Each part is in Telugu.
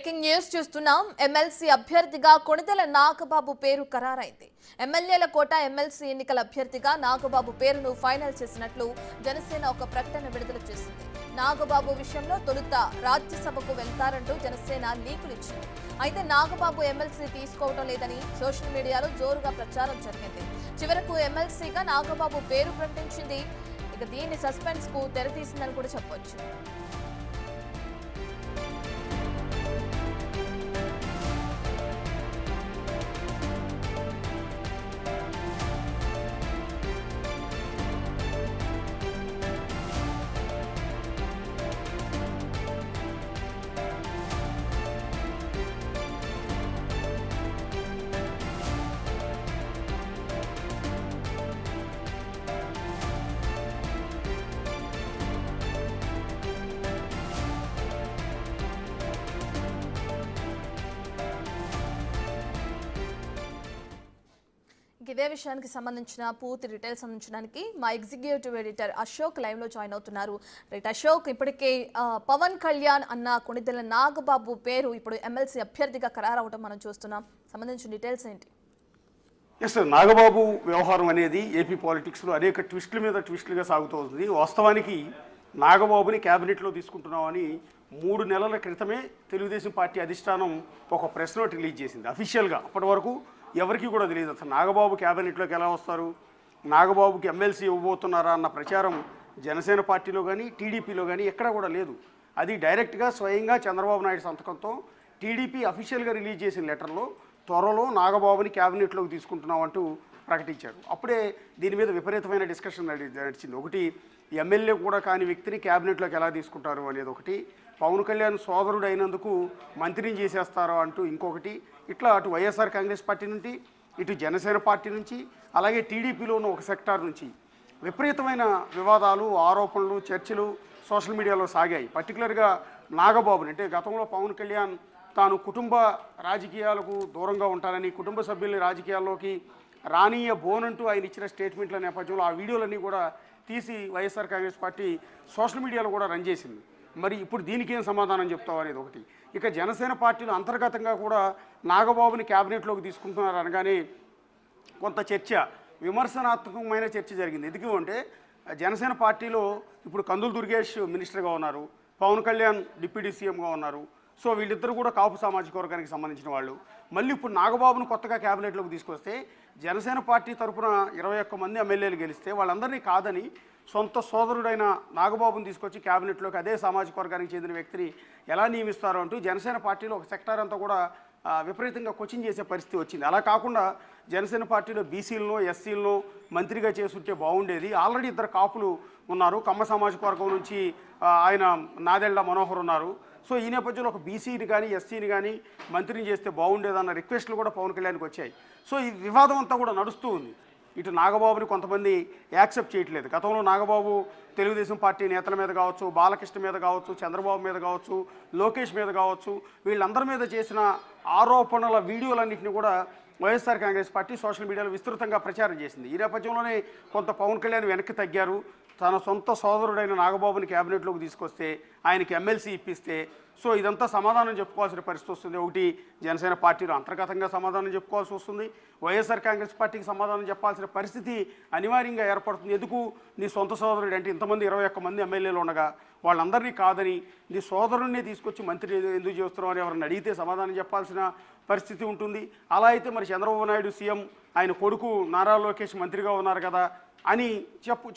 బ్రేకింగ్ న్యూస్ చూస్తున్నాం. ఎమ్మెల్సీ అభ్యర్థిగా కొణిదెల నాగబాబు పేరు ఖరారైంది. ఎమ్మెల్యేల కోట ఎమ్మెల్సీ ఎన్నికల అభ్యర్థిగా నాగబాబు పేరును ఫైనల్ చేసినట్లు జనసేన ఒక ప్రకటన విడుదల చేసింది. నాగబాబు విషయంలో తొలుత రాజ్యసభకు వెళ్తారంటూ జనసేన లీకులు ఇచ్చింది. అయితే నాగబాబు ఎమ్మెల్సీ తీసుకోవడం లేదని సోషల్ మీడియాలో జోరుగా ప్రచారం జరిగింది. చివరకు ఎమ్మెల్సీగా నాగబాబు పేరు ప్రకటించింది. ఇక దీన్ని సస్పెన్స్ కు తెరతీసిందని కూడా చెప్పొచ్చు. ఇదే విషయానికి సంబంధించిన పూర్తి డీటెయిల్స్ అందించడానికి మా ఎగ్జిక్యూటివ్ ఎడిటర్ అశోక్ లైవ్ లో జాయిన్ అవుతున్నారు. రైట్ అశోక్, ఇప్పటికే పవన్ కళ్యాణ్ అన్న కొణిదెల నాగబాబు పేరు ఇప్పుడు ఎమ్మెల్సీ అభ్యర్థిగా ఖరారవడం మనం చూస్తున్నాం. సంబంధించిన డీటెయిల్స్ ఏంటి? ఎస్, నాగబాబు వ్యవహారం అనేది ఏపీ పాలిటిక్స్లో అనేక ట్విస్టుల మీద ట్విస్టులుగా సాగుతోంది. వాస్తవానికి నాగబాబుని క్యాబినెట్లో తీసుకుంటున్నామని 3 నెలల క్రితమే తెలుగుదేశం పార్టీ అధిష్టానం ఒక ప్రెస్ నోట్ రిలీజ్ చేసింది అఫీషియల్గా. అప్పటి వరకు ఎవరికి కూడా తెలియదు అసలు నాగబాబు క్యాబినెట్లోకి ఎలా వస్తారు, నాగబాబుకి ఎమ్మెల్సీ ఇవ్వబోతున్నారా అన్న ప్రచారం జనసేన పార్టీలో కానీ టీడీపీలో కానీ ఎక్కడా కూడా లేదు. అది డైరెక్ట్గా స్వయంగా చంద్రబాబు నాయుడు సంతకంతో టీడీపీ అఫీషియల్గా రిలీజ్ చేసిన లెటర్లో త్వరలో నాగబాబుని క్యాబినెట్లోకి తీసుకుంటున్నామంటూ ప్రకటించారు. అప్పుడే దీని మీద విపరీతమైన డిస్కషన్ నడిచింది. ఒకటి, ఎమ్మెల్యే కూడా కాని వ్యక్తిని క్యాబినెట్లోకి ఎలా తీసుకుంటారు అనేది ఒకటి, పవన్ కళ్యాణ్ సోదరుడు అయినందుకు మంత్రిని చేసేస్తారో అంటూ ఇంకొకటి, ఇట్లా అటు వైఎస్ఆర్ కాంగ్రెస్ పార్టీ నుంచి, ఇటు జనసేన పార్టీ నుంచి, అలాగే టీడీపీలో ఉన్న ఒక సెక్టార్ నుంచి విపరీతమైన వివాదాలు, ఆరోపణలు, చర్చలు సోషల్ మీడియాలో సాగాయి. పర్టికులర్గా నాగబాబుని, అంటే గతంలో పవన్ కళ్యాణ్ తాను కుటుంబ రాజకీయాలకు దూరంగా ఉంటానని, కుటుంబ సభ్యుల్ని రాజకీయాల్లోకి రానియబోనంటూ ఆయన ఇచ్చిన స్టేట్మెంట్ల నేపథ్యంలో ఆ వీడియోలన్నీ కూడా తీసి వైఎస్ఆర్ కాంగ్రెస్ పార్టీ సోషల్ మీడియాలో కూడా రన్ చేసింది. మరి ఇప్పుడు దీనికి ఏం సమాధానం చెప్తావు అనేది ఒకటి. ఇక జనసేన పార్టీలో అంతర్గతంగా కూడా నాగబాబుని క్యాబినెట్లోకి తీసుకుంటున్నారు అనగానే కొంత చర్చ, విమర్శనాత్మకమైన చర్చ జరిగింది. ఎందుకు అంటే జనసేన పార్టీలో ఇప్పుడు కందులు దుర్గేష్ మినిస్టర్గా ఉన్నారు, పవన్ కళ్యాణ్ డిప్యూటీ సీఎంగా ఉన్నారు. సో వీళ్ళిద్దరూ కూడా కాపు సామాజిక వర్గానికి సంబంధించిన వాళ్ళు. మళ్ళీ ఇప్పుడు నాగబాబును కొత్తగా క్యాబినెట్లోకి తీసుకొస్తే జనసేన పార్టీ తరఫున 21 మంది ఎమ్మెల్యేలు గెలిస్తే వాళ్ళందరినీ కాదని సొంత సోదరుడైన నాగబాబుని తీసుకొచ్చి క్యాబినెట్లోకి అదే సామాజిక వర్గానికి చెందిన వ్యక్తిని ఎలా నియమిస్తారో అంటూ జనసేన పార్టీలో ఒక సెక్టార్ అంతా కూడా విపరీతంగా క్వశ్చన్ చేసే పరిస్థితి వచ్చింది. అలా కాకుండా జనసేన పార్టీలో బీసీలను, ఎస్సీలను మంత్రిగా చేసుంటే బాగుండేది. ఆల్రెడీ 2 కాపులు ఉన్నారు, కమ్మ సామాజిక వర్గం నుంచి ఆయన నాదెళ్ల మనోహర్ ఉన్నారు. సో ఈ నేపథ్యంలో ఒక బీసీని కానీ ఎస్సీని కానీ మంత్రిని చేస్తే బాగుండేదన్న రిక్వెస్ట్లు కూడా పవన్ కళ్యాణ్కి వచ్చాయి. సో ఈ వివాదం అంతా కూడా నడుస్తూ ఉంది. ఇటు నాగబాబుని కొంతమంది యాక్సెప్ట్ చేయట్లేదు. గతంలో నాగబాబు తెలుగుదేశం పార్టీ నేతల మీద కావచ్చు, బాలకృష్ణ మీద కావచ్చు, చంద్రబాబు మీద కావచ్చు, లోకేష్ మీద కావచ్చు, వీళ్ళందరి మీద చేసిన ఆరోపణల వీడియోలన్నింటినీ కూడా వైఎస్ఆర్ కాంగ్రెస్ పార్టీ సోషల్ మీడియాలో విస్తృతంగా ప్రచారం చేసింది. ఈ నేపథ్యంలోనే కొంత పవన్ కళ్యాణ్ వెనక్కి తగ్గారు. తన సొంత సోదరుడైన నాగబాబుని క్యాబినెట్లోకి తీసుకొస్తే, ఆయనకి ఎమ్మెల్సీ ఇప్పిస్తే, సో ఇదంతా సమాధానం చెప్పుకోవాల్సిన పరిస్థితి వస్తుంది. ఒకటి, జనసేన పార్టీలో అంతర్గతంగా సమాధానం చెప్పుకోవాల్సి వస్తుంది, వైఎస్ఆర్ కాంగ్రెస్ పార్టీకి సమాధానం చెప్పాల్సిన పరిస్థితి అనివార్యంగా ఏర్పడుతుంది. ఎందుకు నీ సొంత సోదరుడు అంటే ఇంతమంది 21 మంది ఎమ్మెల్యేలు ఉండగా వాళ్ళందరినీ కాదని నీ సోదరుడిని తీసుకొచ్చి మంత్రి ఎందుకు చేస్తున్నావు అని ఎవరిని అడిగితే సమాధానం చెప్పాల్సిన పరిస్థితి ఉంటుంది. అలా అయితే మరి చంద్రబాబు నాయుడు సీఎం, ఆయన కొడుకు నారా లోకేష్ మంత్రిగా ఉన్నారు కదా అని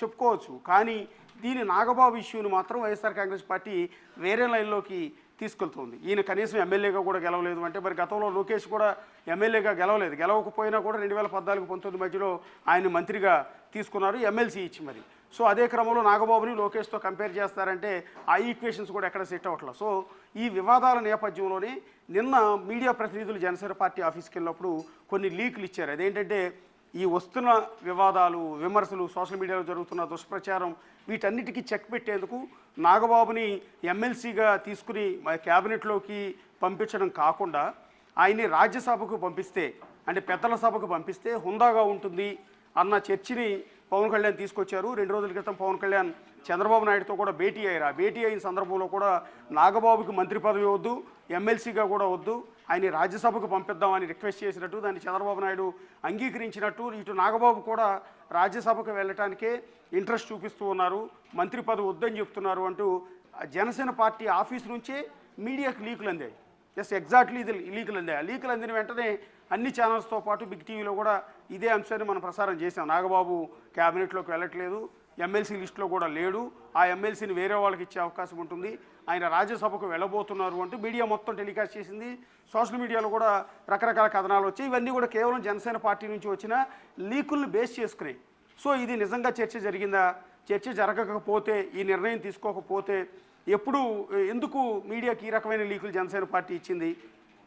చెప్పుకోవచ్చు. కానీ దీని నాగబాబు ఇష్యూని మాత్రం వైఎస్ఆర్ కాంగ్రెస్ పార్టీ వేరే లైన్లోకి తీసుకెళ్తుంది. ఈయన కనీసం ఎమ్మెల్యేగా కూడా గెలవలేదు అంటే, మరి గతంలో లోకేష్ కూడా ఎమ్మెల్యేగా గెలవలేదు. గెలవకపోయినా కూడా 2014-19 మధ్యలో ఆయన మంత్రిగా తీసుకున్నారు, ఎమ్మెల్సీ ఇచ్చి మరి. సో అదే క్రమంలో నాగబాబుని లోకేష్తో కంపేర్ చేస్తారంటే ఆ ఈక్వేషన్స్ కూడా ఎక్కడ సెట్ అవ్వట్లేదు. సో ఈ వివాదాల నేపథ్యంలోనే నిన్న మీడియా ప్రతినిధులు జనసేన పార్టీ ఆఫీస్కి వెళ్ళినప్పుడు కొన్ని లీకులు ఇచ్చారు. అదేంటంటే ఈ వస్తున్న వివాదాలు, విమర్శలు, సోషల్ మీడియాలో జరుగుతున్న దుష్ప్రచారం, వీటన్నిటికీ చెక్ పెట్టేందుకు నాగబాబుని ఎమ్మెల్సీగా తీసుకుని క్యాబినెట్లోకి పంపించడం కాకుండా ఆయన్ని రాజ్యసభకు పంపిస్తే, అంటే పెద్దల సభకు పంపిస్తే హుందాగా ఉంటుంది అన్న చర్చని పవన్ కళ్యాణ్ తీసుకొచ్చారు. 2 రోజుల క్రితం పవన్ కళ్యాణ్ చంద్రబాబు నాయుడుతో కూడా భేటీ అయ్యారు. ఆ భేటీ అయిన సందర్భంలో కూడా నాగబాబుకి మంత్రి పదవి వద్దు, ఎమ్మెల్సీగా కూడా వద్దు, ఆయన రాజ్యసభకు పంపిద్దామని రిక్వెస్ట్ చేసినట్టు, దాన్ని చంద్రబాబు నాయుడు అంగీకరించినట్టు, ఇటు నాగబాబు కూడా రాజ్యసభకు వెళ్ళటానికే ఇంట్రెస్ట్ చూపిస్తూ ఉన్నారు, మంత్రి పదవి వద్దని చెప్తున్నారు అంటూ జనసేన పార్టీ ఆఫీస్ నుంచే మీడియాకు లీకులు అందాయి. ఎగ్జాక్ట్లీ ఇది లీకులు అందాయి. ఆ లీకులు అందిన వెంటనే అన్ని ఛానల్స్తో పాటు బిగ్ టీవీలో కూడా ఇదే అంశాన్ని మనం ప్రసారం చేసాం. నాగబాబు క్యాబినెట్లోకి వెళ్ళట్లేదు, ఎమ్మెల్సీ లిస్టులో కూడా లేడు, ఆ ఎమ్మెల్సీని వేరే వాళ్ళకి ఇచ్చే అవకాశం ఉంటుంది, ఆయన రాజ్యసభకు వెళ్ళబోతున్నారు అంటూ మీడియా మొత్తం టెలికాస్ట్ చేసింది. సోషల్ మీడియాలో కూడా రకరకాల కథనాలు వచ్చాయి. ఇవన్నీ కూడా కేవలం జనసేన పార్టీ నుంచి వచ్చిన లీకుల్ని బేస్ చేసుకుని. సో ఇది నిజంగా చర్చ జరిగిందా? చర్చ జరగకపోతే, ఈ నిర్ణయం తీసుకోకపోతే ఎందుకు మీడియాకి ఈ రకమైన లీకులు జనసేన పార్టీ ఇచ్చింది?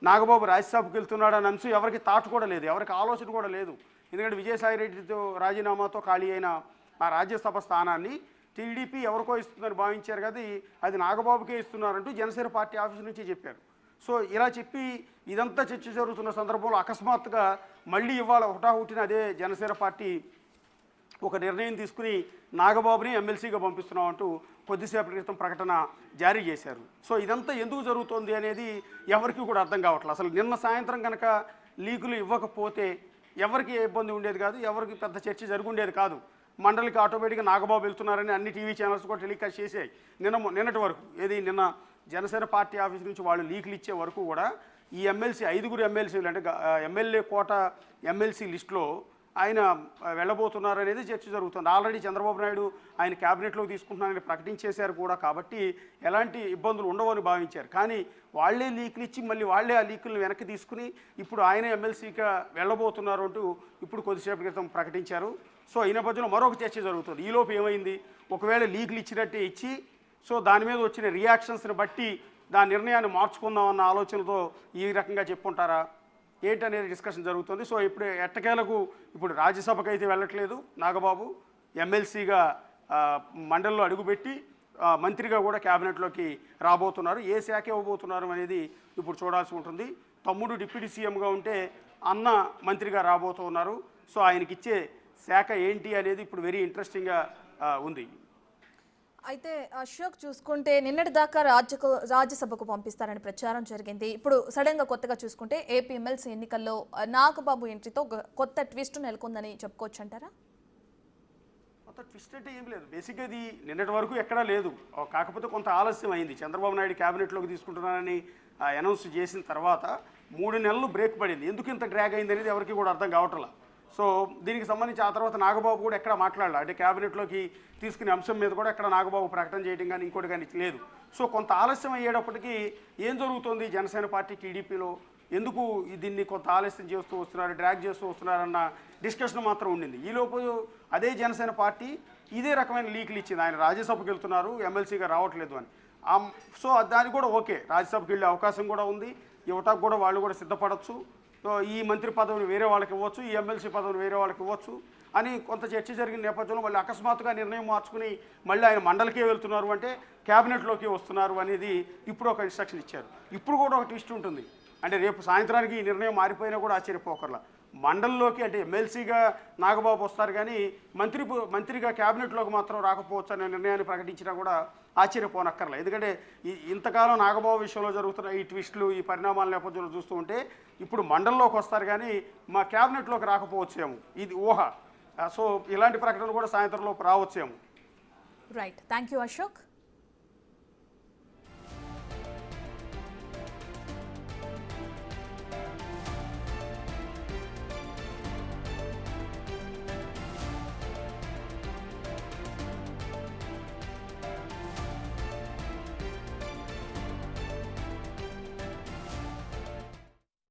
నాగబాబు రాజ్యసభకు వెళ్తున్నాడని అంశం ఎవరికి థాట్ కూడా లేదు, ఎవరికి ఆలోచన కూడా లేదు. ఎందుకంటే విజయసాయిరెడ్డితో రాజీనామాతో ఖాళీ అయిన ఆ రాజ్యసభ స్థానాన్ని టీడీపీ ఎవరికో ఇస్తుందని భావించారు కదా, అది నాగబాబుకే ఇస్తున్నారంటూ జనసేన పార్టీ ఆఫీస్ నుంచి చెప్పారు. సో ఇలా చెప్పి ఇదంతా చర్చ జరుగుతున్న సందర్భంలో అకస్మాత్తుగా మళ్ళీ ఇవాళ హుటాహుటిన అదే జనసేన పార్టీ ఒక నిర్ణయం తీసుకుని నాగబాబుని ఎమ్మెల్సీగా పంపిస్తున్నామంటూ కొద్దిసేపటి క్రితం ప్రకటన జారీ చేశారు. సో ఇదంతా ఎందుకు జరుగుతోంది అనేది ఎవరికి కూడా అర్థం కావట్లేదు. అసలు నిన్న సాయంత్రం కనుక లీకులు ఇవ్వకపోతే ఎవరికి ఏ ఇబ్బంది ఉండేది కాదు, ఎవరికి పెద్ద చర్చ జరుగుండేది కాదు. మండలికి ఆటోమేటిక్గా నాగబాబు వెళ్తున్నారని అన్ని టీవీ ఛానల్స్ కూడా టెలికాస్ట్ చేసాయి. నిన్నటి వరకు నిన్న జనసేన పార్టీ ఆఫీస్ నుంచి వాళ్ళు లీకులు ఇచ్చే వరకు కూడా ఈ ఎమ్మెల్సీ 5 ఎమ్మెల్సీలు అంటే ఎమ్మెల్యే కోట ఎమ్మెల్సీ లిస్టులో ఆయన వెళ్ళబోతున్నారనేది చర్చ జరుగుతుంది. ఆల్రెడీ చంద్రబాబు నాయుడు ఆయన క్యాబినెట్లోకి తీసుకుంటున్నారని ప్రకటించేశారు కూడా, కాబట్టి ఎలాంటి ఇబ్బందులు ఉండవని భావించారు. కానీ వాళ్లే లీకులు ఇచ్చి మళ్ళీ వాళ్లే ఆ లీకులను వెనక్కి తీసుకుని ఇప్పుడు ఆయన ఎమ్మెల్సీగా వెళ్ళబోతున్నారు అంటూ ఇప్పుడు కొద్దిసేపు క్రితం ప్రకటించారు. సో ఈ నేపథ్యంలో మరొక చర్చ జరుగుతుంది. ఈలోపు ఏమైంది, ఒకవేళ లీకులు ఇచ్చినట్టే ఇచ్చి సో దాని మీద వచ్చిన రియాక్షన్స్ని బట్టి దాని నిర్ణయాన్ని మార్చుకుందామన్న ఆలోచనతో ఈ రకంగా చెప్పుకుంటారా ఏంటనేది డిస్కషన్ జరుగుతుంది. సో ఇప్పుడు ఎట్టకేలకు ఇప్పుడు రాజ్యసభకు అయితే వెళ్ళట్లేదు నాగబాబు, ఎమ్మెల్సీగా మండలిలో అడుగుపెట్టి మంత్రిగా కూడా క్యాబినెట్లోకి రాబోతున్నారు. ఏ శాఖ ఇవ్వబోతున్నారు అనేది ఇప్పుడు చూడాల్సి ఉంటుంది. తమ్ముడు డిప్యూటీ సీఎంగా ఉంటే అన్న మంత్రిగా రాబోతున్నారు. సో ఆయనకి ఇచ్చే శాఖ ఏంటి అనేది ఇప్పుడు వెరీ ఇంట్రెస్టింగ్గా ఉంది. అయితే అశోక్ చూసుకుంటే నిన్నటి దాకా రాజ్యసభకు పంపిస్తారని ప్రచారం జరిగింది. ఇప్పుడు సడన్గా కొత్తగా చూసుకుంటే ఏపీ ఎమ్మెల్సీ ఎన్నికల్లో నాగబాబు ఎంట్రీతో కొత్త ట్విస్ట్ నెలకొందని చెప్పుకోవచ్చు అంటారా? కొత్త ట్విస్ట్ అంటే ఏం లేదు, బేసిక్గా ఇది నిన్నటి వరకు ఎక్కడా లేదు. కాకపోతే కొంత ఆలస్యం అయింది. చంద్రబాబు నాయుడు క్యాబినెట్లోకి తీసుకుంటున్నానని అనౌన్స్ చేసిన తర్వాత 3 నెలలు బ్రేక్ పడింది. ఎందుకు ఇంత డ్రాగ్ అయింది అనేది ఎవరికి కూడా అర్థం కావట్లా. సో దీనికి సంబంధించి ఆ తర్వాత నాగబాబు కూడా ఎక్కడ మాట్లాడాలి, అంటే క్యాబినెట్లోకి తీసుకునే అంశం మీద కూడా ఎక్కడ నాగబాబు ప్రకటన చేయడం కానీ ఇంకోటి కానీ లేదు. సో కొంత ఆలస్యం అయ్యేటప్పటికీ ఏం జరుగుతుంది జనసేన పార్టీ టీడీపీలో, ఎందుకు దీన్ని కొంత ఆలస్యం చేస్తూ వస్తున్నారు, డ్రాగ్ చేస్తూ వస్తున్నారన్న డిస్కషన్ మాత్రం ఉండింది. ఈలోపు అదే జనసేన పార్టీ ఇదే రకమైన లీకులు ఇచ్చింది, ఆయన రాజ్యసభకు వెళ్తున్నారు ఎమ్మెల్సీగా రావట్లేదు అని. సో దానికి కూడా ఓకే, రాజ్యసభకు వెళ్ళే అవకాశం కూడా ఉంది, యువతకు కూడా వాళ్ళు కూడా సిద్ధపడవచ్చు. సో ఈ మంత్రి పదవిని వేరే వాళ్ళకి ఇవ్వచ్చు, ఈ ఎమ్మెల్సీ పదవిని వేరే వాళ్ళకి ఇవ్వచ్చు అని కొంత చర్చ జరిగిన నేపథ్యంలో మళ్ళీ అకస్మాత్తుగా నిర్ణయం మార్చుకుని మళ్ళీ ఆయన మండలికే వెళ్తున్నారు అంటే క్యాబినెట్లోకి వస్తున్నారు అనేది ఇప్పుడు ఒక ఇన్స్ట్రక్షన్ ఇచ్చారు. ఇప్పుడు కూడా ఒక ట్విస్ట్ ఉంటుంది, అంటే రేపు సాయంత్రానికి ఈ నిర్ణయం మారిపోయినా కూడా ఆశ్చర్యపోకర్లా. మండలిలోకి అంటే ఎమ్మెల్సీగా నాగబాబు వస్తారు కానీ మంత్రిగా క్యాబినెట్లోకి మాత్రం రాకపోవచ్చు అనే నిర్ణయాన్ని ప్రకటించినా కూడా ఆశ్చర్యపోనక్కర్లే. ఎందుకంటే ఇంతకాలం నాగబాబు విషయంలో జరుగుతున్న ఈ ట్విస్టులు, ఈ పరిణామాల నేపథ్యంలో చూస్తూ ఉంటే ఇప్పుడు మండలిలోకి వస్తారు కానీ మా క్యాబినెట్లోకి రాకపోవచ్చేమో, ఇది ఊహ. సో ఇలాంటి ప్రకటనలు కూడా సాయంత్రంలోపు రావచ్చేమో. Right, thank you Ashok.